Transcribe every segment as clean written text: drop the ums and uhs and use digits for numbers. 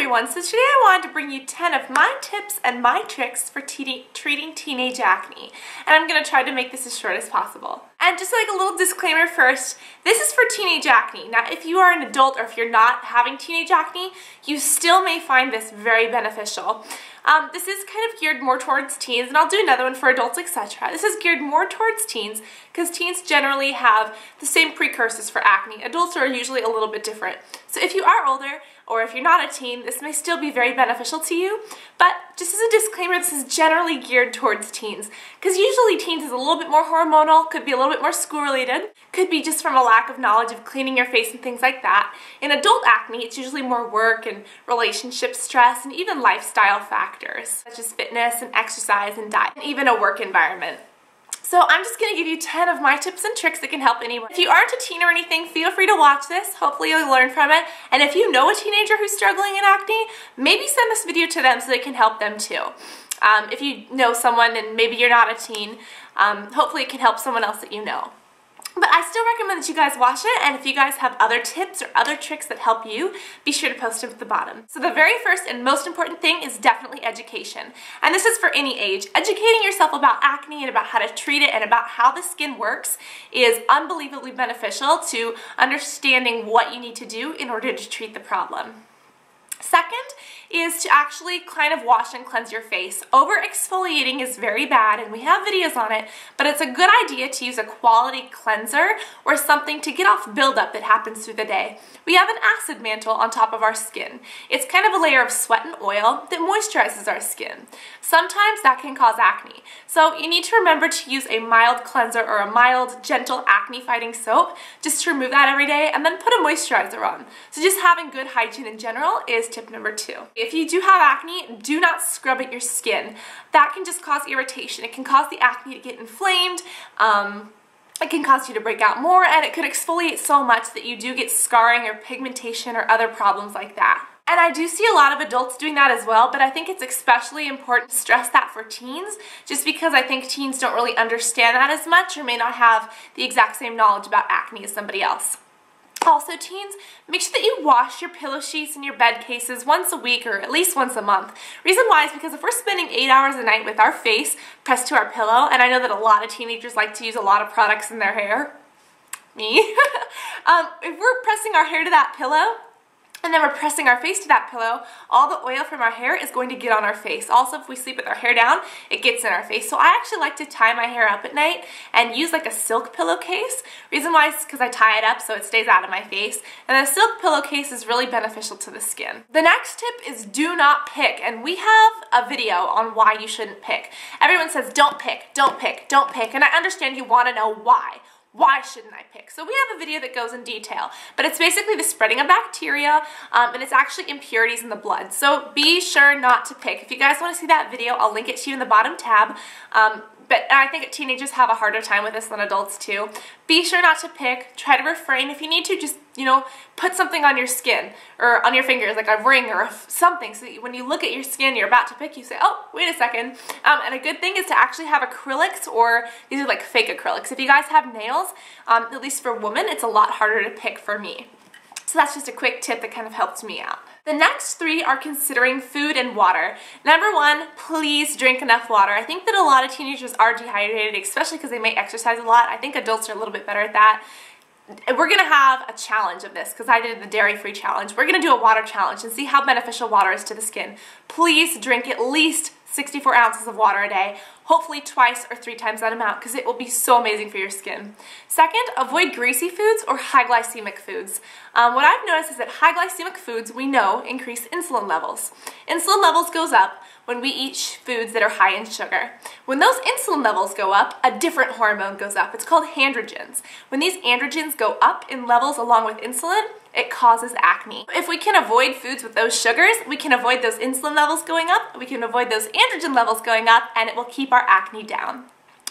everyone, so today I wanted to bring you 10 of my tips and my tricks for treating teenage acne. And I'm going to try to make this as short as possible. And just like a little disclaimer first, this is for teenage acne. Now if you are an adult or if you're not having teenage acne, you still may find this very beneficial. This is kind of geared more towards teens, and I'll do another one for adults, etc. This is geared more towards teens because teens generally have the same precursors for acne. Adults are usually a little bit different. So if you are older, or if you're not a teen, this may still be very beneficial to you, but just as a disclaimer, this is generally geared towards teens, because usually teens is a little bit more hormonal, could be a little bit more school-related, could be just from a lack of knowledge of cleaning your face and things like that. In adult acne, it's usually more work and relationship stress and even lifestyle factors, such as fitness and exercise and diet, and even a work environment. So I'm just going to give you 10 of my tips and tricks that can help anyone. If you aren't a teen or anything, feel free to watch this. Hopefully you'll learn from it. And if you know a teenager who's struggling in acne, maybe send this video to them so they can help them too. If you know someone and maybe you're not a teen, hopefully it can help someone else that you know. But I still recommend that you guys watch it, and if you guys have other tips or other tricks that help you, be sure to post them at the bottom. So the very first and most important thing is definitely education. And this is for any age. Educating yourself about acne and about how to treat it and about how the skin works is unbelievably beneficial to understanding what you need to do in order to treat the problem. Second is to actually kind of wash and cleanse your face. Over exfoliating is very bad, and we have videos on it, but it's a good idea to use a quality cleanser or something to get off buildup that happens through the day. We have an acid mantle on top of our skin. It's kind of a layer of sweat and oil that moisturizes our skin. Sometimes that can cause acne. So you need to remember to use a mild cleanser or a mild, gentle acne-fighting soap just to remove that every day, and then put a moisturizer on. So just having good hygiene in general is tip number 2. If you do have acne, do not scrub at your skin. That can just cause irritation. It can cause the acne to get inflamed. It can cause you to break out more, and it could exfoliate so much that you do get scarring or pigmentation or other problems like that. And I do see a lot of adults doing that as well, but I think it's especially important to stress that for teens, just because I think teens don't really understand that as much or may not have the exact same knowledge about acne as somebody else. Also, teens, make sure that you wash your pillow sheets and your bed cases once a week or at least once a month. Reason why is because if we're spending 8 hours a night with our face pressed to our pillow, and I know that a lot of teenagers like to use a lot of products in their hair, me, if we're pressing our hair to that pillow, and then we're pressing our face to that pillow, all the oil from our hair is going to get on our face. Also, if we sleep with our hair down, it gets in our face. So I actually like to tie my hair up at night and use like a silk pillowcase. Reason why is because I tie it up so it stays out of my face. And a silk pillowcase is really beneficial to the skin. The next tip is do not pick. And we have a video on why you shouldn't pick. Everyone says don't pick, don't pick, don't pick. And I understand you want to know why. Why shouldn't I pick? So we have a video that goes in detail, but it's basically the spreading of bacteria, and it's actually impurities in the blood. So be sure not to pick. If you guys want to see that video, I'll link it to you in the bottom tab. But I think teenagers have a harder time with this than adults too. Be sure not to pick. Try to refrain. If you need to, just, put something on your skin or on your fingers, like a ring or something, so that when you look at your skin, you're about to pick, you say, oh, wait a second. And a good thing is to actually have acrylics, or these are like fake acrylics. If you guys have nails, at least for women, it's a lot harder to pick for me. So that's just a quick tip that kind of helped me out. The next 3 are considering food and water. Number 1, please drink enough water. I think that a lot of teenagers are dehydrated, especially because they may exercise a lot. I think adults are a little bit better at that. We're going to have a challenge of this because I did the dairy-free challenge. We're going to do a water challenge and see how beneficial water is to the skin. Please drink at least 64 ounces of water a day, hopefully twice or 3 times that amount, because it will be so amazing for your skin. Second, avoid greasy foods or high glycemic foods. What I've noticed is that high glycemic foods, we know, increase insulin levels. Insulin levels goes up when we eat foods that are high in sugar. When those insulin levels go up, a different hormone goes up. It's called androgens. When these androgens go up in levels along with insulin, it causes acne. If we can avoid foods with those sugars, we can avoid those insulin levels going up, we can avoid those androgen levels going up, and it will keep our acne down.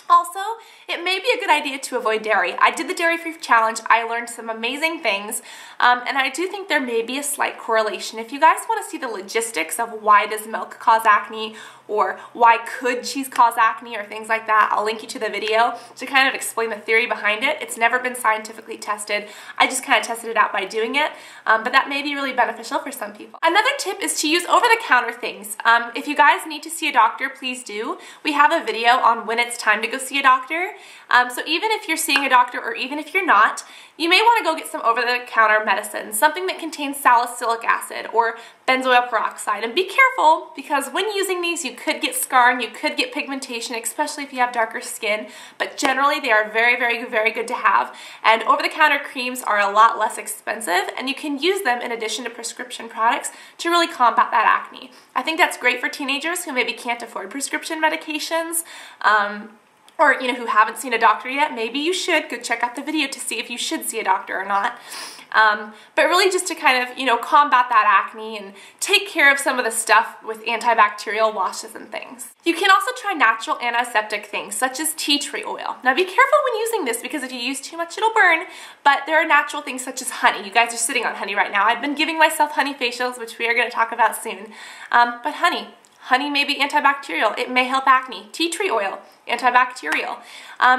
Also, it may be a good idea to avoid dairy. I did the dairy-free challenge. I learned some amazing things, and I do think there may be a slight correlation. If you guys want to see the logistics of why does milk cause acne, or why could cheese cause acne or things like that. I'll link you to the video to kind of explain the theory behind it. It's never been scientifically tested. I just kind of tested it out by doing it, but that may be really beneficial for some people. Another tip is to use over-the-counter things. If you guys need to see a doctor, please do. We have a video on when it's time to go see a doctor. So even if you're seeing a doctor or even if you're not, you may want to go get some over-the-counter medicine, something that contains salicylic acid or benzoyl peroxide. And be careful, because when using these you could get scarring, you could get pigmentation, especially if you have darker skin, but generally they are very, very, very good to have. And over-the-counter creams are a lot less expensive, and you can use them in addition to prescription products to really combat that acne. I think that's great for teenagers who maybe can't afford prescription medications, or who haven't seen a doctor yet. Maybe you should go check out the video to see if you should see a doctor or not. But really just to kind of, combat that acne and take care of some of the stuff with antibacterial washes and things. You can also try natural antiseptic things such as tea tree oil. Now be careful when using this, because if you use too much it'll burn, but there are natural things such as honey. You guys are sitting on honey right now. I've been giving myself honey facials, which we are going to talk about soon. But honey may be antibacterial. It may help acne. Tea tree oil, antibacterial.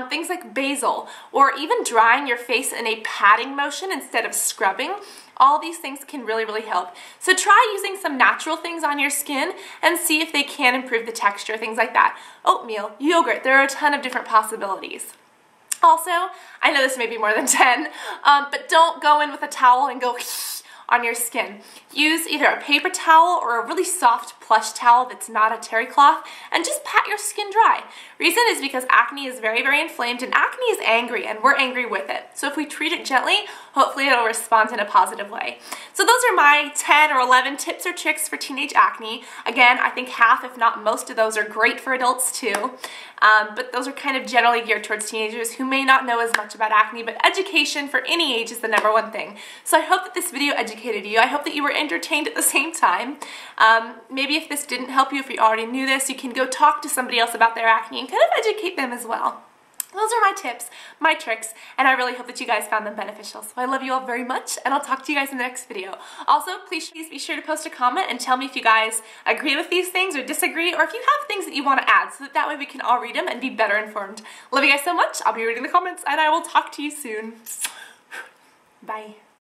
Things like basil, or even drying your face in a patting motion instead of scrubbing. All these things can really, really help. So try using some natural things on your skin and see if they can improve the texture, things like that. Oatmeal, yogurt, there are a ton of different possibilities. Also, I know this may be more than 10, but don't go in with a towel and go on your skin. Use either a paper towel or a really soft plush towel that's not a terry cloth, and just pat your skin dry. Reason is because acne is very, very inflamed, and acne is angry, and we're angry with it. So if we treat it gently, hopefully it'll respond in a positive way. So those are my 10 or 11 tips or tricks for teenage acne. Again, I think half, if not most of those, are great for adults too. But those are kind of generally geared towards teenagers who may not know as much about acne, but education for any age is the #1 thing. So I hope that this video educated you. I hope that you were entertained at the same time. Maybe if this didn't help you, if you already knew this, you can go talk to somebody else about their acne and kind of educate them as well. Those are my tips, my tricks, and I really hope that you guys found them beneficial. So I love you all very much, and I'll talk to you guys in the next video. Also, please be sure to post a comment and tell me if you guys agree with these things or disagree, or if you have things that you want to add, so that way we can all read them and be better informed. Love you guys so much. I'll be reading the comments, and I will talk to you soon. Bye.